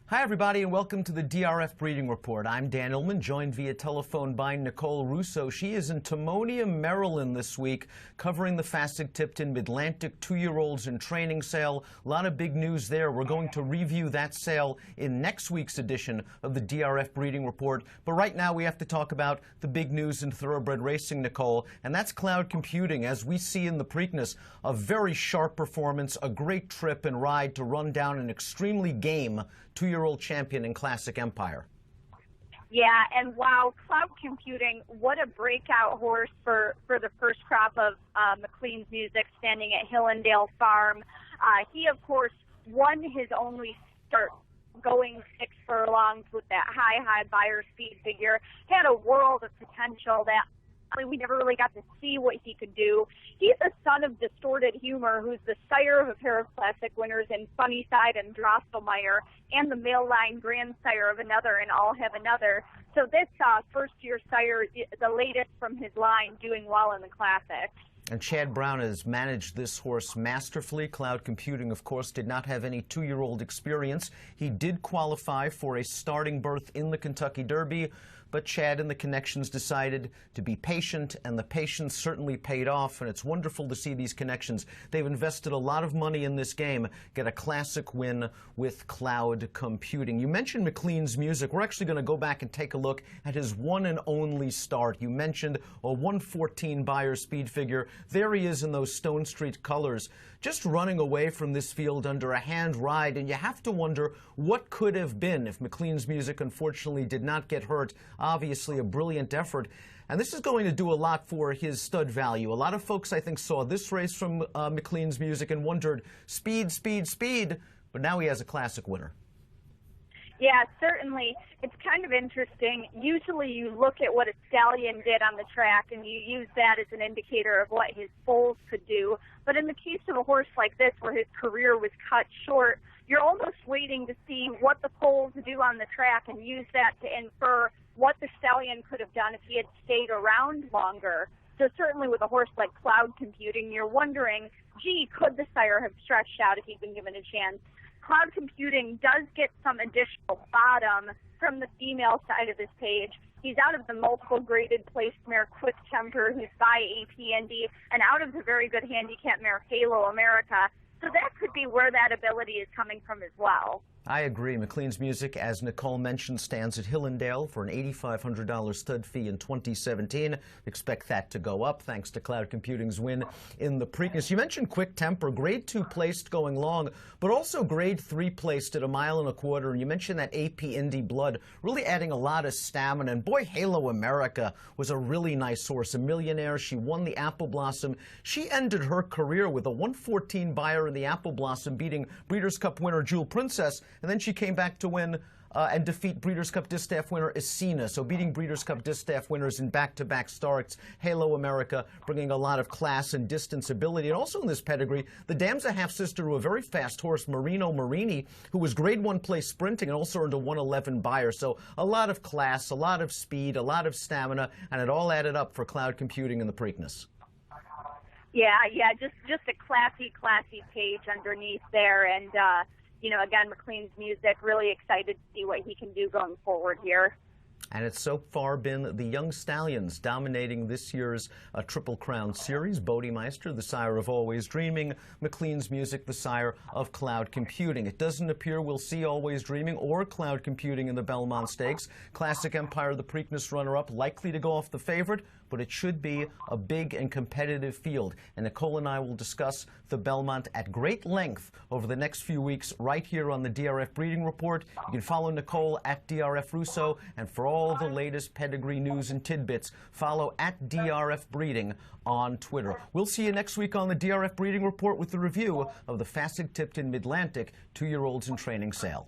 Hi, everybody, and welcome to the DRF Breeding Report. I'm Dan Illman, joined via telephone by Nicole Russo. She is in Timonium, Maryland this week, covering the Fasig-Tipton Mid-Atlantic 2-year-olds in training sale. A lot of big news there. We're going to review that sale in next week's edition of the DRF Breeding Report. But right now, we have to talk about the big news in thoroughbred racing, Nicole, and that's cloud computing. As we see in the Preakness, a very sharp performance, a great trip and ride to run down an extremely game 2-year-old champion in Classic Empire. Yeah, and wow, cloud computing, what a breakout horse for the first crop of McLean's Music standing at Hillendale Farm. He, of course, won his only start going 6 furlongs with that high Beyer speed figure. Had a world of potential that we never really got to see what he could do. He's the son of Distorted Humor, who's the sire of a pair of classic winners in Funnyside and Drosselmeyer, and the male line grandsire of another and All Have Another. So this first-year sire, the latest from his line, doing well in the Classic. And Chad Brown has managed this horse masterfully. Cloud Computing, of course, did not have any 2-year-old experience. He did qualify for a starting berth in the Kentucky Derby, but Chad and the connections decided to be patient, and the patience certainly paid off, and it's wonderful to see these connections. They've invested a lot of money in this game, get a classic win with Cloud Computing. You mentioned McLean's Music. We're actually going to go back and take a look at his one and only start. You mentioned a 114 Beyer speed figure. There he is in those Stone Street colors, just running away from this field under a hand ride, and you have to wonder what could have been if McLean's Music unfortunately did not get hurt. Obviously a brilliant effort, and this is going to do a lot for his stud value. A lot of folks, I think, saw this race from McLean's Music and wondered, speed, speed, speed, but now he has a classic winner. Yeah, certainly. It's kind of interesting. Usually you look at what a stallion did on the track and you use that as an indicator of what his foals could do. But in the case of a horse like this, where his career was cut short, you're almost waiting to see what the foals do on the track and use that to infer what the stallion could have done if he had stayed around longer. So certainly with a horse like Cloud Computing, you're wondering, gee, could the sire have stretched out if he'd been given a chance? Cloud Computing does get some additional bottom from the female side of this page. He's out of the multiple graded placed mare Quick Temper, who's by APND, and out of the very good handicap mare Halo America. So that could be where that ability is coming from as well. I agree. McLean's Music, as Nicole mentioned, stands at Hillendale for an $8,500 stud fee in 2017. Expect that to go up thanks to Cloud Computing's win in the Preakness. You mentioned Quick Temper, grade 2 placed going long, but also grade 3 placed at 1.25 miles. And you mentioned that AP Indy Blood, really adding a lot of stamina. And boy, Halo America was a really nice horse, a millionaire. She won the Apple Blossom. She ended her career with a 114 Beyer in the Apple Blossom, beating Breeders' Cup winner Jewel Princess. And then she came back to win and defeat Breeders' Cup Distaff winner Escena. So beating Breeders' Cup Distaff winners in back-to-back starts. Halo America bringing a lot of class and distance ability. And also in this pedigree, the dam's a half-sister to a very fast horse, Marino Marini, who was grade 1 place sprinting and also earned a 111 Beyer. So a lot of class, a lot of speed, a lot of stamina, and it all added up for Cloud Computing in the Preakness. Yeah, just a classy page underneath there. And, you know, again, McLean's Music, really excited to see what he can do going forward here. And it's so far been the young stallions dominating this year's Triple Crown Series. Bodemeister, the sire of Always Dreaming. McLean's Music, the sire of Cloud Computing. It doesn't appear we'll see Always Dreaming or Cloud Computing in the Belmont Stakes. Classic Empire, the Preakness runner-up, likely to go off the favorite, but it should be a big and competitive field. And Nicole and I will discuss the Belmont at great length over the next few weeks right here on the DRF Breeding Report. You can follow Nicole at DRF Russo, and for all the latest pedigree news and tidbits, follow at DRF Breeding on Twitter. We'll see you next week on the DRF Breeding Report with the review of the Fasig-Tipton Mid-Atlantic 2-year-olds in training sale.